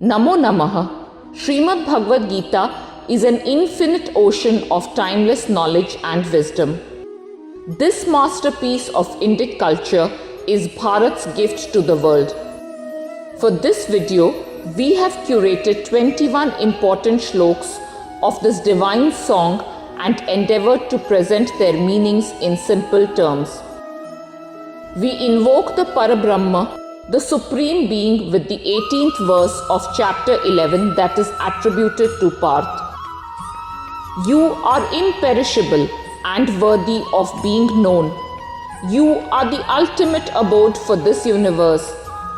Namo Namaha. Srimad Bhagavad Gita is an infinite ocean of timeless knowledge and wisdom. This masterpiece of Indic culture is Bharat's gift to the world. For this video, we have curated 21 important shlokas of this divine song and endeavored to present their meanings in simple terms. We invoke the Parabrahma, the Supreme Being, with the 18th verse of chapter 11 that is attributed to Parth. You are imperishable and worthy of being known. You are the ultimate abode for this universe,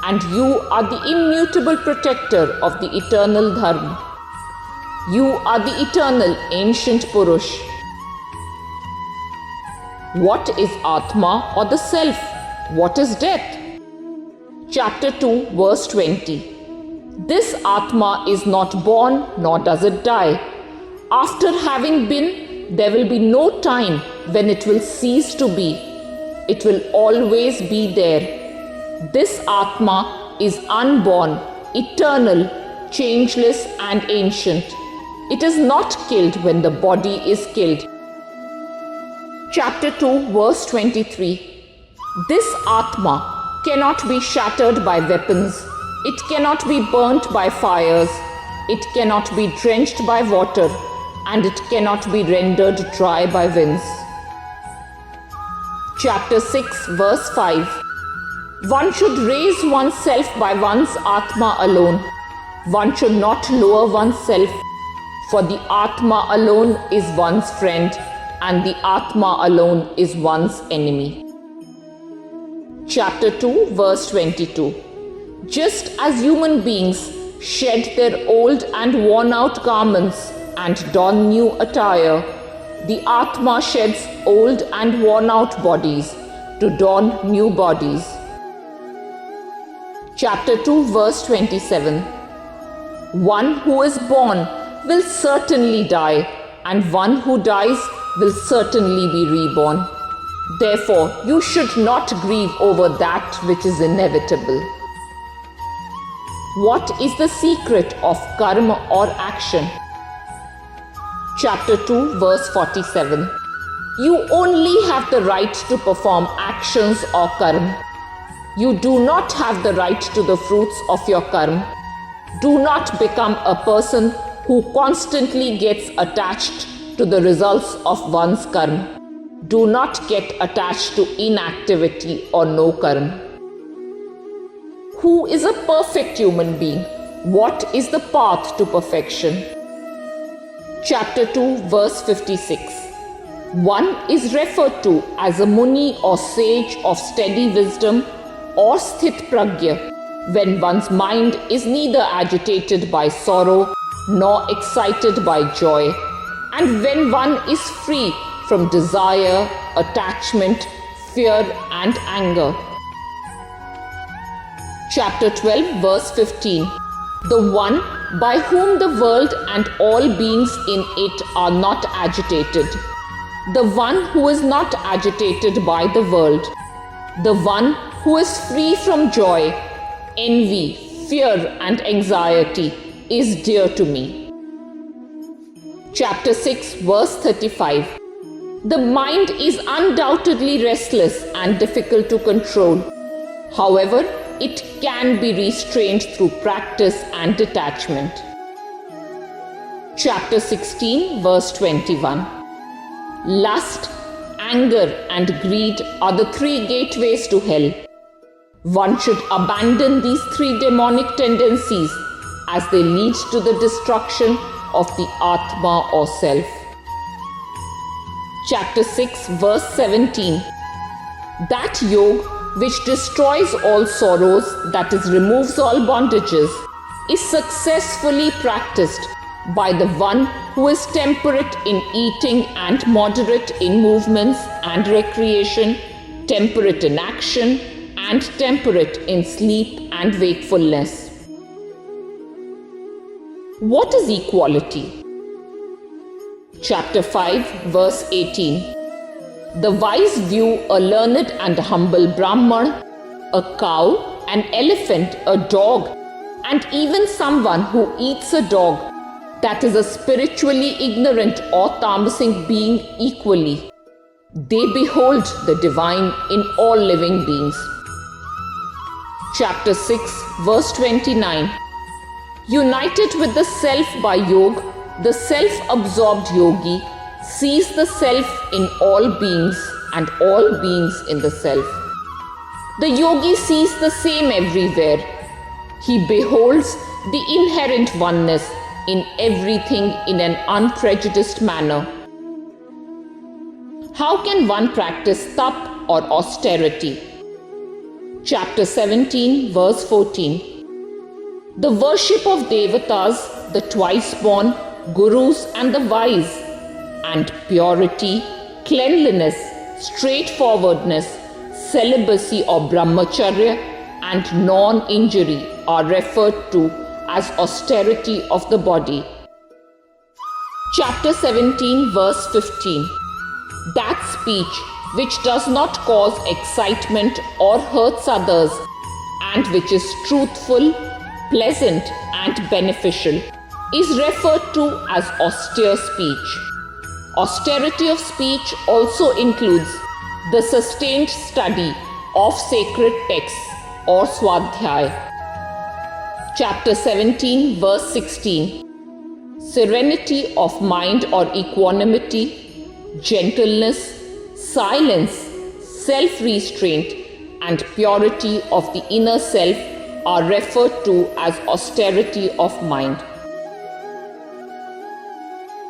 and you are the immutable protector of the eternal Dharma. You are the eternal ancient Purush. What is Atma, or the Self? What is death? Chapter 2, verse 20. This Atma is not born, nor does it die. After having been, there will be no time when it will cease to be. It will always be there. This Atma is unborn, eternal, changeless and ancient. It is not killed when the body is killed. Chapter 2, verse 23. This Atma cannot be shattered by weapons. It cannot be burnt by fires. It cannot be drenched by water. And it cannot be rendered dry by winds. Chapter 6, verse 5. One should raise oneself by one's Atma alone. One should not lower oneself, for the Atma alone is one's friend, and the Atma alone is one's enemy. Chapter 2, verse 22. Just as human beings shed their old and worn out garments and don new attire, the Atma sheds old and worn out bodies to don new bodies. Chapter 2, verse 27. One who is born will certainly die, and one who dies will certainly be reborn. Therefore, you should not grieve over that which is inevitable. What is the secret of karma or action? Chapter 2, verse 47. You only have the right to perform actions or karma. You do not have the right to the fruits of your karma. Do not become a person who constantly gets attached to the results of one's karma. Do not get attached to inactivity or no karma. Who is a perfect human being? What is the path to perfection? Chapter 2, verse 56. One is referred to as a Muni or sage of steady wisdom or Sthit Pragya when one's mind is neither agitated by sorrow nor excited by joy, and when one is free from desire, attachment, fear and anger. Chapter 12, verse 15. The one by whom the world and all beings in it are not agitated. The one who is not agitated by the world. The one who is free from joy, envy, fear and anxiety is dear to me. Chapter 6, verse 35. The mind is undoubtedly restless and difficult to control. However, it can be restrained through practice and detachment. Chapter 16, verse 21. Lust, anger and greed are the three gateways to hell. One should abandon these three demonic tendencies as they lead to the destruction of the Atma or Self. Chapter 6, verse 17. That yoga which destroys all sorrows, that is, removes all bondages, is successfully practiced by the one who is temperate in eating and moderate in movements and recreation, temperate in action and temperate in sleep and wakefulness. What is equality? Chapter 5, verse 18. The wise view a learned and humble Brahman, a cow, an elephant, a dog, And even someone who eats a dog, that is a spiritually ignorant or tamasic being equally. They behold the divine in all living beings. Chapter 6, verse 29. United with the self by yoga, the self-absorbed yogi sees the self in all beings and all beings in the self. The yogi sees the same everywhere. He beholds the inherent oneness in everything in an unprejudiced manner. How can one practice tap or austerity? Chapter 17, verse 14. The worship of devatas, the twice born, gurus and the wise, and purity, cleanliness, straightforwardness, celibacy or brahmacharya, and non-injury are referred to as austerity of the body. Chapter 17, verse 15. That speech which does not cause excitement or hurts others, and which is truthful, pleasant and beneficial, is referred to as austere speech. Austerity of speech also includes the sustained study of sacred texts or swadhyaya. Chapter 17, verse 16. Serenity of mind or equanimity, gentleness, silence, self-restraint, and purity of the inner self are referred to as austerity of mind.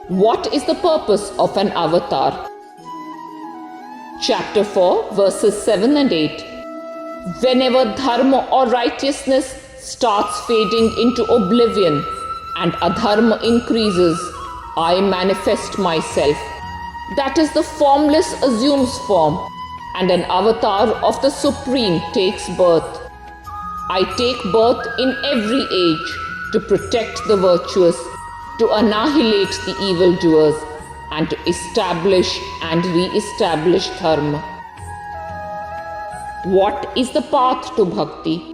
What is the purpose of an avatar? Chapter 4, verses 7 and 8. Whenever dharma or righteousness starts fading into oblivion and adharma increases, I manifest myself. That is, the formless assumes form, and an avatar of the Supreme takes birth. I take birth in every age to protect the virtuous, to annihilate the evildoers, and to establish and re-establish dharma. What is the path to bhakti?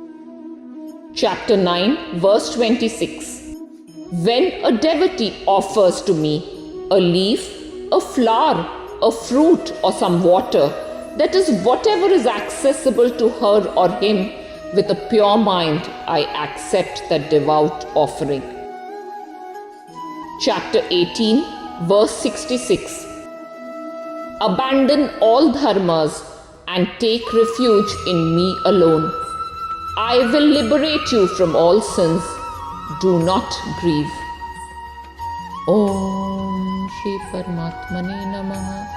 Chapter 9, verse 26. When a devotee offers to me a leaf, a flower, a fruit, or some water, that is, whatever is accessible to her or him, with a pure mind, I accept that devout offering. Chapter 18, verse 66. Abandon all dharmas and take refuge in me alone. I will liberate you from all sins. Do not grieve. Om Shri Paramatmane Namaha.